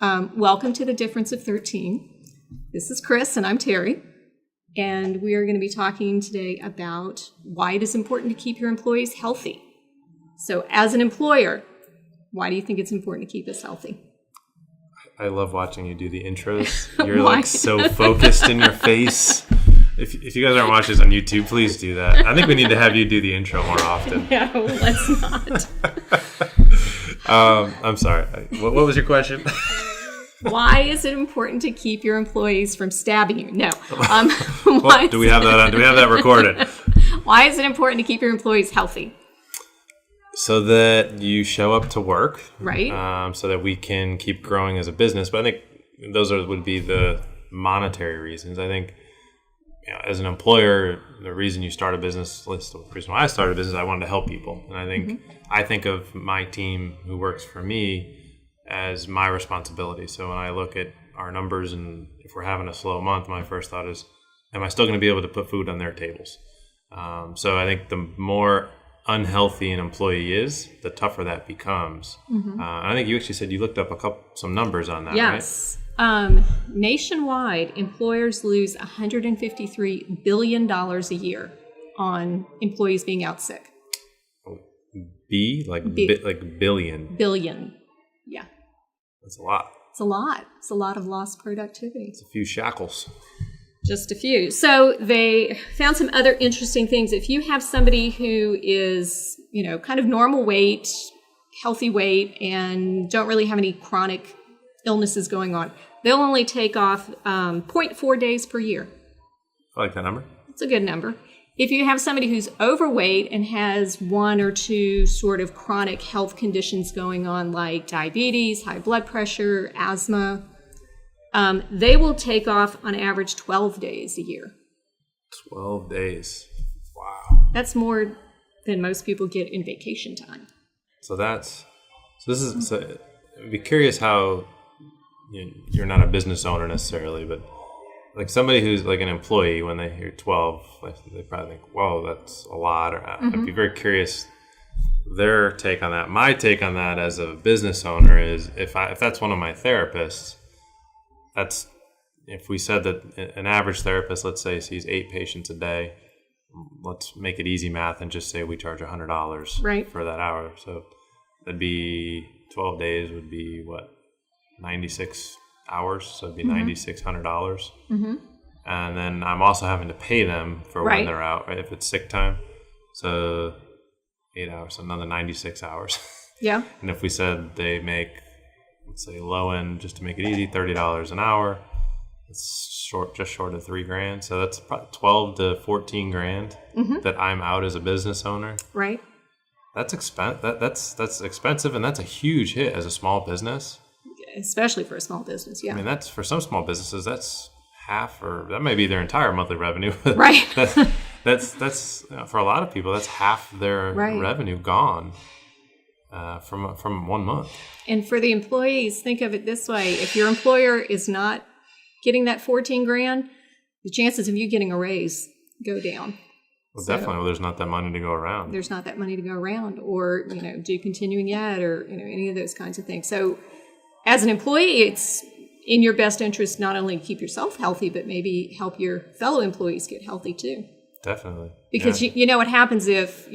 Welcome to the Difference of 13. This is Chris, and I'm Teri. And we are going to be talking today about why it is important to keep your employees healthy. So as an employer, why do you think it's important to keep us healthy? I love watching you do the intros. You're like so focused in your face. If you guys aren't watching this on YouTube, please do that. I think we need to have you do the intro more often. No, let's not. I'm sorry. What was your question? Why is it important to keep your employees from stabbing you? No. Do we have that on? Do we have that recorded? Why is it important to keep your employees healthy? So that you show up to work, right? So that we can keep growing as a business. But I think those would be the monetary reasons. I think, as an employer, the reason you start a business, at least the reason why I started a business, I wanted to help people. And I think I think of my team who works for me as my responsibility. So when I look at our numbers and if we're having a slow month, my first thought is, am I still going to be able to put food on their tables? So I think the more unhealthy an employee is, the tougher that becomes. I think you actually said you looked up some numbers on that, yes. right? Nationwide, employers lose $153 billion a year on employees being out sick. Billion. Billion, yeah. That's a lot. It's a lot. It's a lot of lost productivity. It's a few shackles. Just a few. So they found some other interesting things. If you have somebody who is, kind of normal weight, healthy weight, and don't really have any chronic illnesses going on, they'll only take off 0.4 days per year. I like that number. It's a good number. If you have somebody who's overweight and has one or two sort of chronic health conditions going on, like diabetes, high blood pressure, asthma, they will take off on average 12 days a year. 12 days. Wow. That's more than most people get in vacation time. So I'd be curious how you're not a business owner necessarily, but like somebody who's like an employee, when they hear 12, they probably think, whoa, that's a lot. Or I'd be very curious their take on that. My take on that as a business owner is if that's one of my therapists, if we said that an average therapist, let's say, sees 8 patients a day, let's make it easy math and just say we charge $100 for that hour. So that'd be 12 days would be what, 96 hours? So it'd be $9,600. And then I'm also having to pay them for when they're out, right? If it's sick time. So 8 hours, so another 96 hours. Yeah. And if we said they make, let's say low end, just to make it easy, $30 an hour, it's just short of $3,000. So that's probably 12 to 14 grand that I'm out as a business owner. Right. That's that's expensive, and that's a huge hit as a small business. Especially for a small business, yeah. I mean, that's for some small businesses, that's half, or that may be their entire monthly revenue. Right. that's for a lot of people, that's half their revenue gone. From 1 month. And for the employees, think of it this way. If your employer is not getting that 14 grand, the chances of you getting a raise go down. Well, definitely. There's not that money to go around. There's not that money to go around, or, do continuing ed, or, any of those kinds of things. So as an employee, it's in your best interest not only to keep yourself healthy, but maybe help your fellow employees get healthy too. Definitely. Because you know what happens if,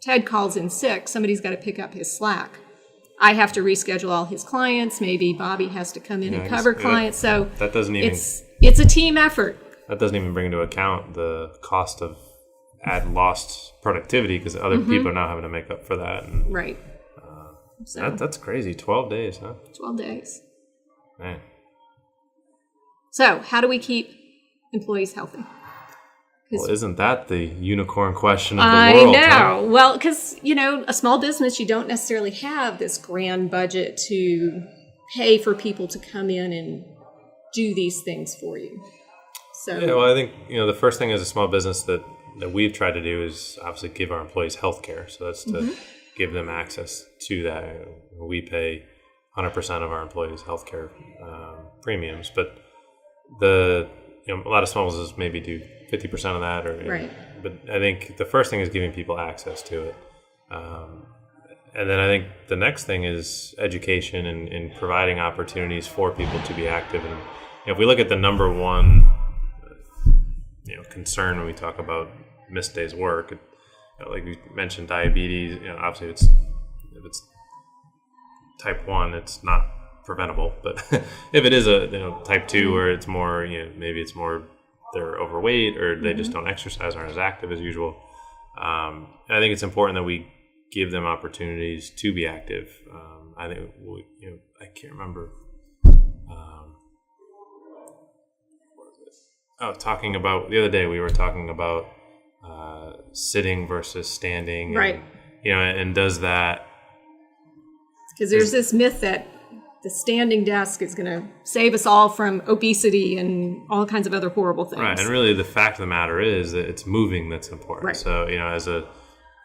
Ted calls in sick, somebody's got to pick up his slack. I have to reschedule all his clients. Maybe Bobby has to come in and cover clients. So that doesn't even, it's a team effort. That doesn't even bring into account the cost of lost productivity, because other people are now having to make up for that. And, right. So that's crazy. 12 days, huh? 12 days. Man. So how do we keep employees healthy? Well, isn't that the unicorn question of the world? I know. Huh? Well, because, a small business, you don't necessarily have this grand budget to pay for people to come in and do these things for you. So yeah, well, I think, the first thing as a small business that we've tried to do is obviously give our employees health care. So that's to give them access to that. We pay 100% of our employees' health care premiums, but a lot of small businesses maybe do 50% of that, but I think the first thing is giving people access to it. And then I think the next thing is education and providing opportunities for people to be active. And if we look at the number one, concern when we talk about missed days work, like we mentioned, diabetes. Obviously, if it's type 1, it's not preventable. But if it is a type 2, where it's more, maybe it's more they're overweight or they just don't exercise, aren't as active as usual. I think it's important that we give them opportunities to be active. I think I can't remember. Talking about the other day, we were talking about sitting versus standing, right? And does that, because there's this myth that the standing desk is going to save us all from obesity and all kinds of other horrible things. Right, and really the fact of the matter is that it's moving that's important. Right. So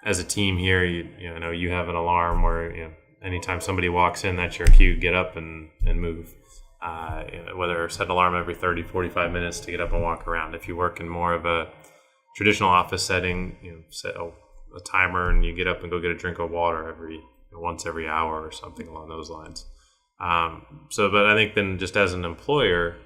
as a team here, you have an alarm where anytime somebody walks in, that's your cue, get up and move. Whether set an alarm every 30, 45 minutes to get up and walk around. If you work in more of a traditional office setting, set a timer and you get up and go get a drink of water once every hour or something along those lines. But I think then just as an employer,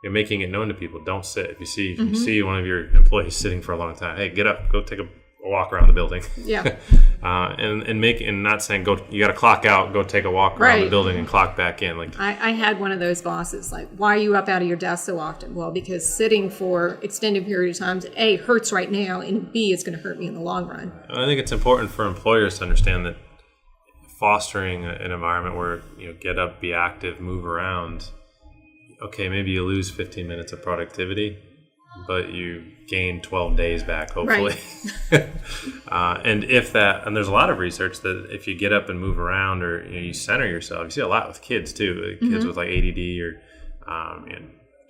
you're making it known to people, don't sit. If you see one of your employees sitting for a long time, hey, get up, go take a walk around the building. Yeah. and not saying go, you got to clock out, go take a walk around the building and clock back in. Like I had one of those bosses, like, why are you up out of your desk so often? Well, because sitting for extended period of time, A, hurts right now, and B, it's going to hurt me in the long run. I think it's important for employers to understand that fostering an environment where get up, be active, move around. Okay, maybe you lose 15 minutes of productivity, but you gain 12 days back, hopefully. Right. And there's a lot of research that if you get up and move around or you center yourself, you see a lot with kids too, kids with like ADD or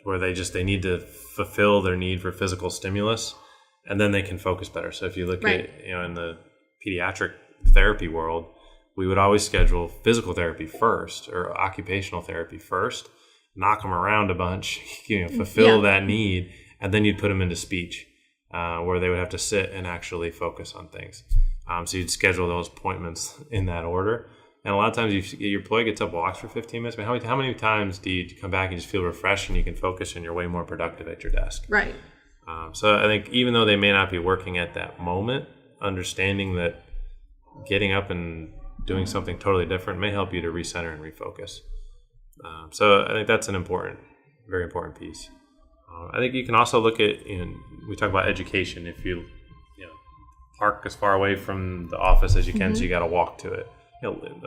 where they need to fulfill their need for physical stimulus, and then they can focus better. So if you look at in the pediatric therapy world, we would always schedule physical therapy first or occupational therapy first, knock them around a bunch, fulfill that need. And then you'd put them into speech, where they would have to sit and actually focus on things. So you'd schedule those appointments in that order. And a lot of times your employee gets up, walks for 15 minutes. But how many times do you come back and just feel refreshed and you can focus and you're way more productive at your desk? Right. So I think even though they may not be working at that moment, understanding that getting up and doing something totally different may help you to recenter and refocus. So I think that's very important piece. I think you can also look at, we talk about education. If you park as far away from the office as you can, so you got to walk to it.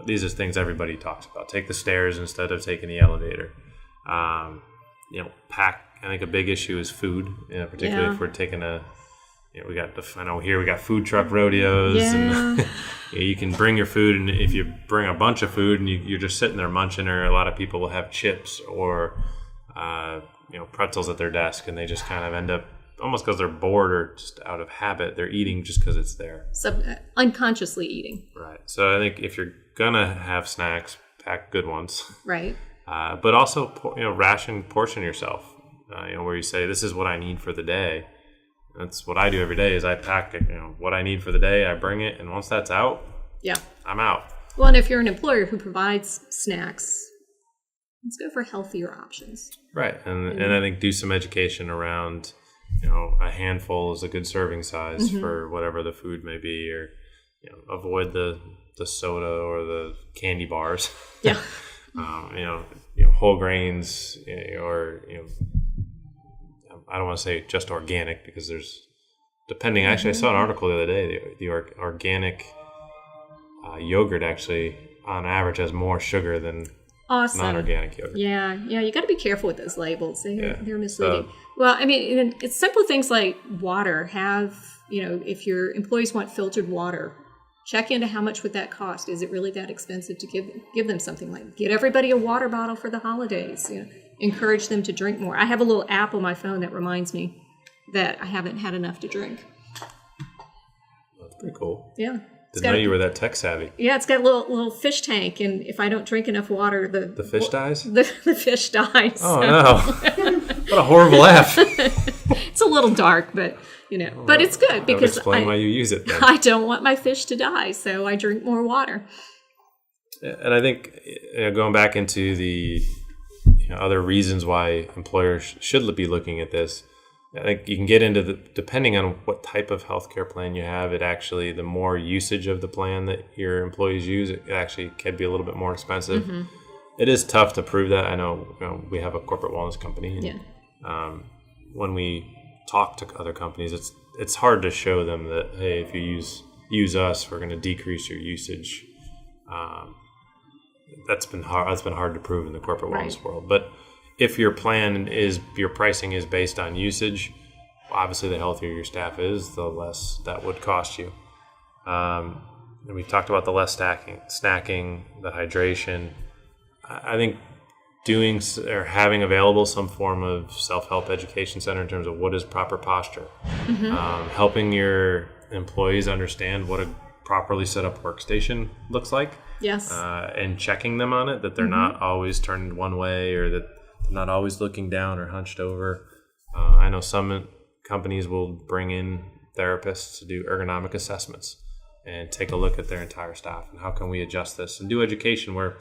These are things everybody talks about. Take the stairs instead of taking the elevator. Pack. I think a big issue is food, particularly if we're taking we got food truck rodeos, and you can bring your food, and if you bring a bunch of food and you're just sitting there munching, or a lot of people will have chips or pretzels at their desk, and they just kind of end up, almost because they're bored or just out of habit, they're eating just because it's there. So unconsciously eating. Right. So I think if you're gonna have snacks, pack good ones. Right. But also, portion yourself. Where you say, this is what I need for the day. That's what I do every day. Is I pack what I need for the day. I bring it, and once that's out, I'm out. Well, and if you're an employer who provides snacks, let's go for healthier options. Right. And I think do some education around, a handful is a good serving size for whatever the food may be, or, avoid the soda or the candy bars. Yeah. Whole grains, or, I don't want to say just organic, because there's, depending, actually I saw an article the other day, the organic yogurt actually on average has more sugar than non-organic yogurt. Yeah, you got to be careful with those labels. They're misleading. Well, I mean, it's simple things like water. If your employees want filtered water, check into how much would that cost. Is it really that expensive to give them something like, get everybody a water bottle for the holidays? Encourage them to drink more. I have a little app on my phone that reminds me that I haven't had enough to drink. That's pretty cool. Yeah. Didn't know you were that tech savvy. Yeah, it's got a little fish tank, and if I don't drink enough water, the fish dies? The fish dies. Oh, no. What a horrible app. It's a little dark, but but it's good because explain why you use it then. I don't want my fish to die, so I drink more water. And I think going back into the other reasons why employers should be looking at this, I think you can get into depending on what type of healthcare plan you have, the more usage of the plan that your employees use, it actually can be a little bit more expensive. Mm-hmm. It is tough to prove that. I know, we have a corporate wellness company, and when we talk to other companies, it's hard to show them that, hey, if you use us, we're going to decrease your usage. That's been hard to prove in the corporate wellness world. But if your pricing is based on usage, obviously the healthier your staff is, the less that would cost you. And we talked about the less snacking, the hydration. I think doing or having available some form of self-help education center in terms of what is proper posture, helping your employees understand what a properly set up workstation looks like. Yes. And checking them on it, that they're not always turned one way or that they're not always looking down or hunched over. I know some companies will bring in therapists to do ergonomic assessments and take a look at their entire staff and how can we adjust this, and do education where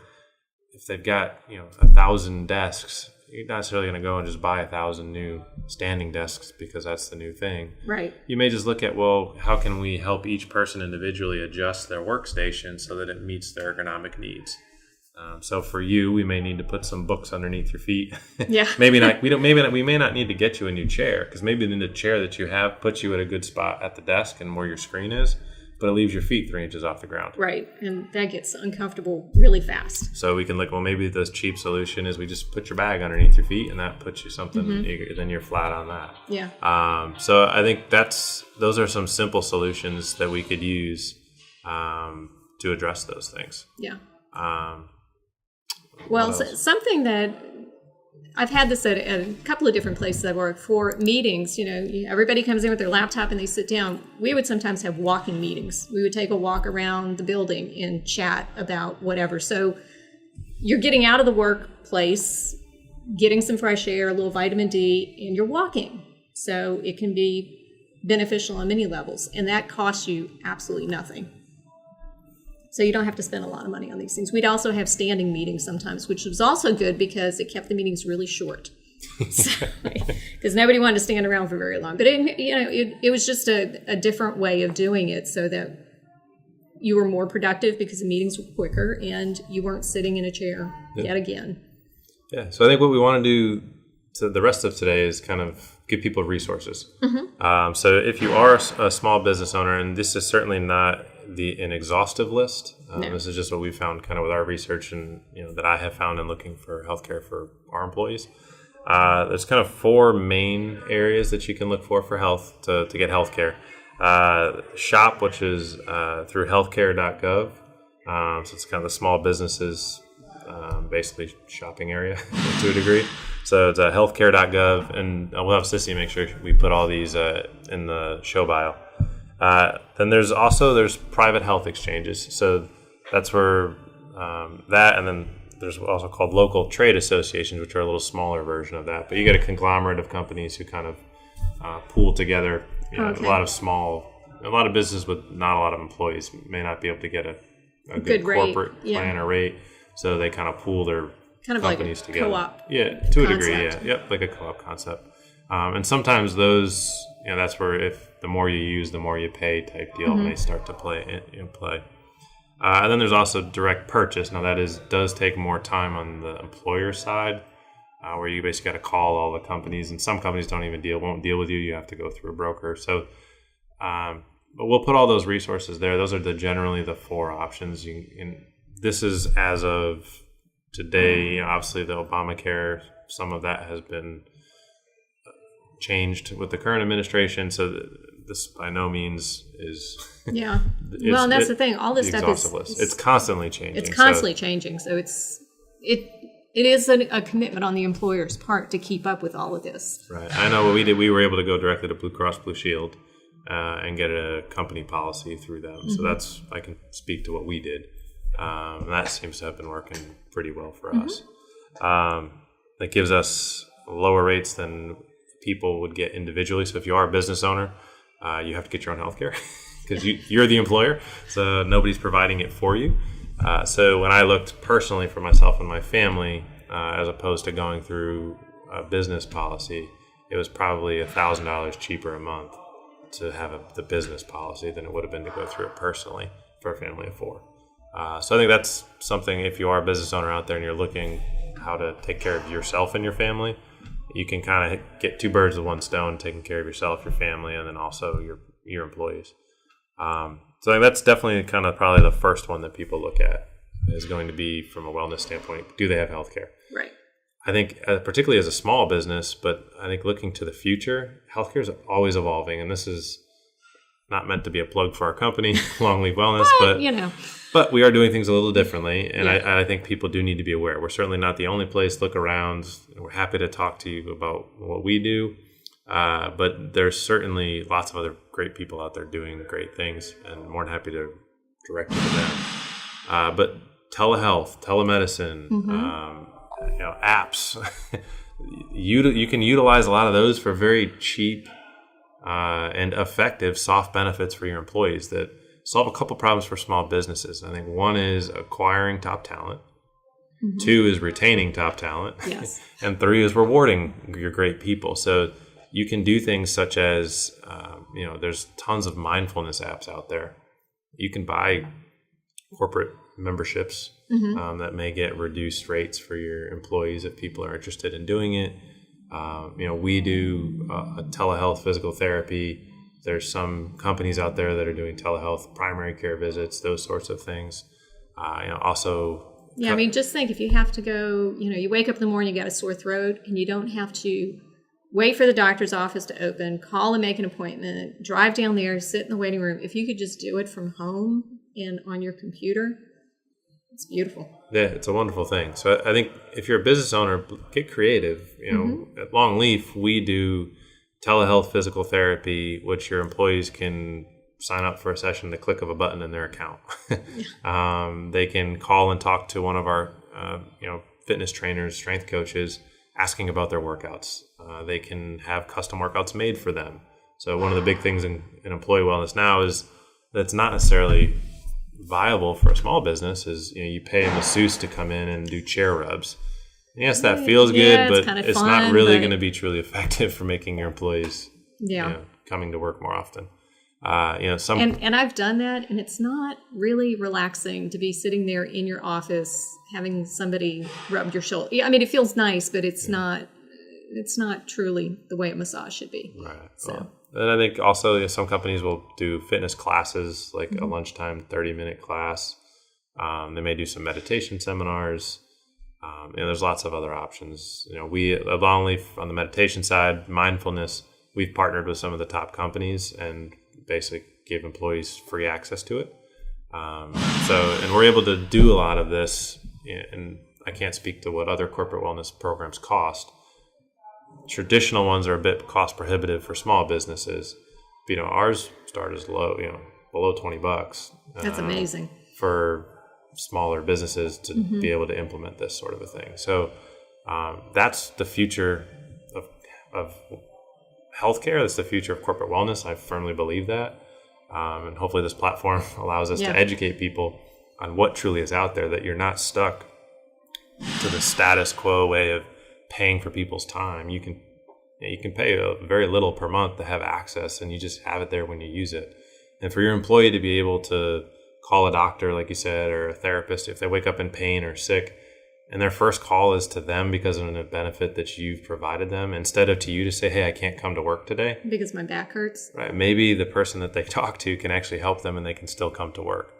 if they've got 1,000 desks, you're not necessarily going to go and just buy 1,000 new standing desks because that's the new thing. Right. You may just look at, well, how can we help each person individually adjust their workstation so that it meets their ergonomic needs? So for you, we may need to put some books underneath your feet. Yeah. Maybe not. We may not need to get you a new chair, because maybe the chair that you have puts you at a good spot at the desk and where your screen is, but it leaves your feet 3 inches off the ground. Right, and that gets uncomfortable really fast. So we can look, well, maybe the cheap solution is we just put your bag underneath your feet, and that puts you something, then you're flat on that. Yeah. So I think those are some simple solutions that we could use to address those things. Yeah. Well, something that I've had this at a couple of different places I work for meetings. Everybody comes in with their laptop and they sit down. We would sometimes have walking meetings. We would take a walk around the building and chat about whatever. So you're getting out of the workplace, getting some fresh air, a little vitamin D, and you're walking. So it can be beneficial on many levels, and that costs you absolutely nothing. So you don't have to spend a lot of money on these things. We'd also have standing meetings sometimes, which was also good because it kept the meetings really short. Because nobody wanted to stand around for very long. But it was just a different way of doing it so that you were more productive because the meetings were quicker and you weren't sitting in a chair yet again. Yeah. So I think what we want to do to the rest of today is kind of give people resources. So if you are a small business owner, and this is certainly not an exhaustive list. No. This is just what we found kind of with our research and that I have found in looking for healthcare for our employees. There's kind of 4 main areas that you can look for health to get healthcare. SHOP, which is through healthcare.gov. So it's kind of the small businesses basically shopping area to a degree. So it's healthcare.gov, and we'll have Sissy make sure we put all these in the show bio. Then there's private health exchanges. So that's where that, and then there's also called local trade associations, which are a little smaller version of that. But you get a conglomerate of companies who kind of pool together. Okay. A lot of businesses with not a lot of employees may not be able to get a good corporate plan or rate. So they kind of pool their companies like a together. Co-op. Yeah, to a degree. Yeah, yep, like a co-op concept. And sometimes those, that's where if the more you use, the more you pay type deal may start to play in play. And then there's also direct purchase. Now that does take more time on the employer side, where you basically got to call all the companies, and some companies won't deal with you. You have to go through a broker. So, but we'll put all those resources there. Those are generally the 4 options. This is as of today. Obviously, the Obamacare, some of that has been changed with the current administration. So this by no means is well, and that's the thing. All this stuff is it's constantly changing. It's constantly changing. So it is a commitment on the employer's part to keep up with all of this. Right. I know what we did. We were able to go directly to Blue Cross Blue Shield and get a company policy through them. So I can speak to what we did. That seems to have been working pretty well for us. That gives us lower rates than people would get individually. So if you are a business owner, you have to get your own healthcare because you're the employer. So nobody's providing it for you. So when I looked personally for myself and my family, as opposed to going through a business policy, it was probably $1,000 cheaper a month to have the business policy than it would have been to go through it personally for a family of 4. So I think that's something, if you are a business owner out there and you're looking how to take care of yourself and your family, you can kind of get 2 birds with 1 stone, taking care of yourself, your family, and then also your employees. So I think that's definitely kind of probably the first one that people look at is going to be from a wellness standpoint. Do they have healthcare? Right. I think particularly as a small business, but I think looking to the future, healthcare is always evolving. And this is not meant to be a plug for our company, Long Leaf Wellness, but we are doing things a little differently. And I think people do need to be aware. We're certainly not the only place. Look around. We're happy to talk to you about what we do. But there's certainly lots of other great people out there doing great things, and more than happy to direct you to them. But telehealth, telemedicine, apps, you can utilize a lot of those for very cheap and effective soft benefits for your employees that solve a couple problems for small businesses. I think one is acquiring top talent. 2 is retaining top talent. Yes. And 3 is rewarding your great people. So you can do things such as, there's tons of mindfulness apps out there. You can buy corporate memberships that may get reduced rates for your employees if people are interested in doing it. We do telehealth physical therapy. There's some companies out there that are doing telehealth primary care visits, those sorts of things. Also. Yeah, just think if you have to go, you wake up in the morning, you got a sore throat, and you don't have to wait for the doctor's office to open, call and make an appointment, drive down there, sit in the waiting room. If you could just do it from home and on your computer, it's beautiful. Yeah, it's a wonderful thing. So I think if you're a business owner, get creative. At Long Leaf, we do telehealth physical therapy, which your employees can sign up for a session, the click of a button in their account. They can call and talk to one of our, fitness trainers, strength coaches, asking about their workouts. They can have custom workouts made for them. So one of the big things in employee wellness now is that's not necessarily viable for a small business is, you pay a masseuse to come in and do chair rubs. And yes, that feels good, but it's not really going to be truly effective for making your employees coming to work more often. And I've done that, and it's not really relaxing to be sitting there in your office having somebody rub your shoulder. It feels nice, but it's not truly the way a massage should be. Right. So. And I think also some companies will do fitness classes, like a lunchtime 30-minute class. They may do some meditation seminars. There's lots of other options. We at Long Leaf on the meditation side, mindfulness, we've partnered with some of the top companies and basically give employees free access to it. And we're able to do a lot of this. And I can't speak to what other corporate wellness programs cost. Traditional ones are a bit cost prohibitive for small businesses. Ours start as low, below $20. That's amazing for smaller businesses to be able to implement this sort of a thing. So that's the future of healthcare. That's the future of corporate wellness. I firmly believe that. And hopefully this platform allows us to educate people on what truly is out there, that you're not stuck to the status quo way of paying for people's time. You can pay very little per month to have access, and you just have it there when you use it. And for your employee to be able to call a doctor, like you said, or a therapist if they wake up in pain or sick, and their first call is to them because of a benefit that you've provided them, instead of to you to say, hey, I can't come to work today because my back hurts. Right. Maybe the person that they talk to can actually help them and they can still come to work.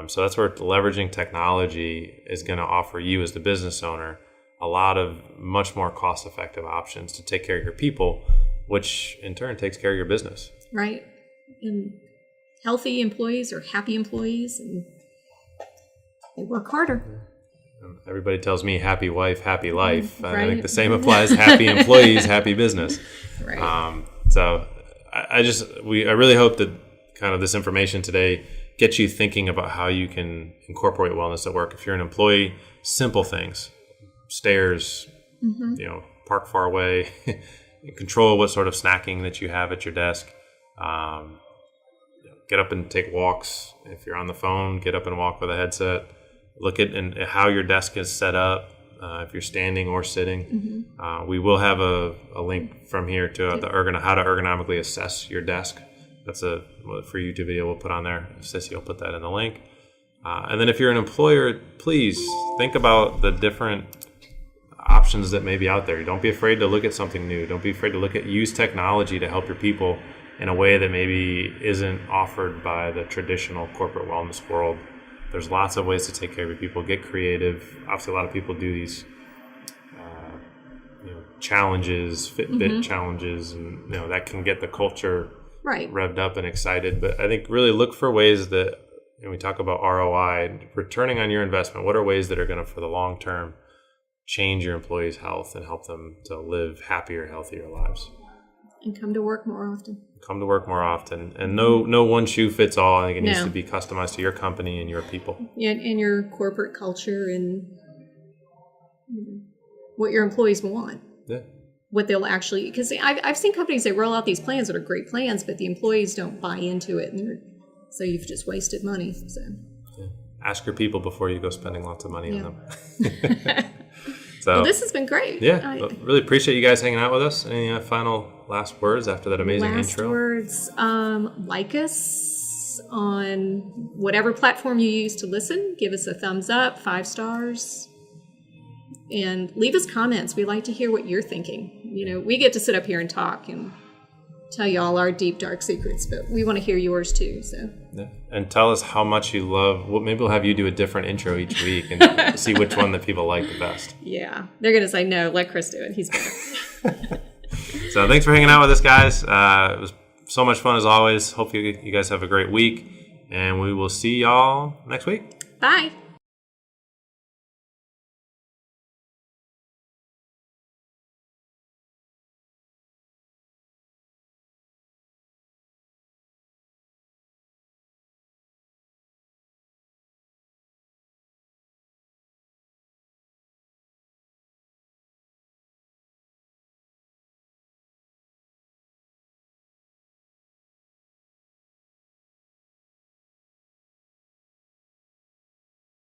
So that's where leveraging technology is going to offer you as the business owner a lot of much more cost-effective options to take care of your people, which in turn takes care of your business. Right. And healthy employees are happy employees, and they work harder. Everybody tells me happy wife, happy life. Right. I think the same applies. Happy employees, happy business. Right. So I really hope that kind of this information today gets you thinking about how you can incorporate wellness at work. If you're an employee, simple things, stairs, park far away, control what sort of snacking that you have at your desk. Get up and take walks. If you're on the phone, get up and walk with a headset. Look at how your desk is set up, if you're standing or sitting. We will have a link from here to how to ergonomically assess your desk. That's a free YouTube video we'll put on there. Sissy will put that in the link. And then if you're an employer, please think about the different options that may be out there. Don't be afraid to look at something new. Don't be afraid to use technology to help your people in a way that maybe isn't offered by the traditional corporate wellness world. There's lots of ways to take care of your people. Get creative. Obviously, a lot of people do these challenges, Fitbit challenges, and that can get the culture revved up and excited. But I think really look for ways that, when we talk about ROI, returning on your investment, what are ways that are going to, for the long term, change your employees' health and help them to live happier, healthier lives. And come to work more often. Come to work more often. And no one shoe fits all. I think it needs to be customized to your company and your people. Yeah, and your corporate culture and what your employees want. Yeah. What they'll actually, because I've seen companies that roll out these plans that are great plans, but the employees don't buy into it. So you've just wasted money. So ask your people before you go spending lots of money on them. So, this has been great. Yeah, really appreciate you guys hanging out with us. Any final last words after that amazing intro? Last words, like us on whatever platform you use to listen. Give us a thumbs up, 5 stars, and leave us comments. We like to hear what you're thinking. We get to sit up here and talk and tell you all our deep, dark secrets, but we want to hear yours too. So, yeah. And tell us how much you love. Well, maybe we'll have you do a different intro each week and see which one that people like the best. Yeah, they're gonna say no. Let Chris do it. He's better. So, thanks for hanging out with us, guys. It was so much fun as always. Hope you guys have a great week, and we will see y'all next week. Bye.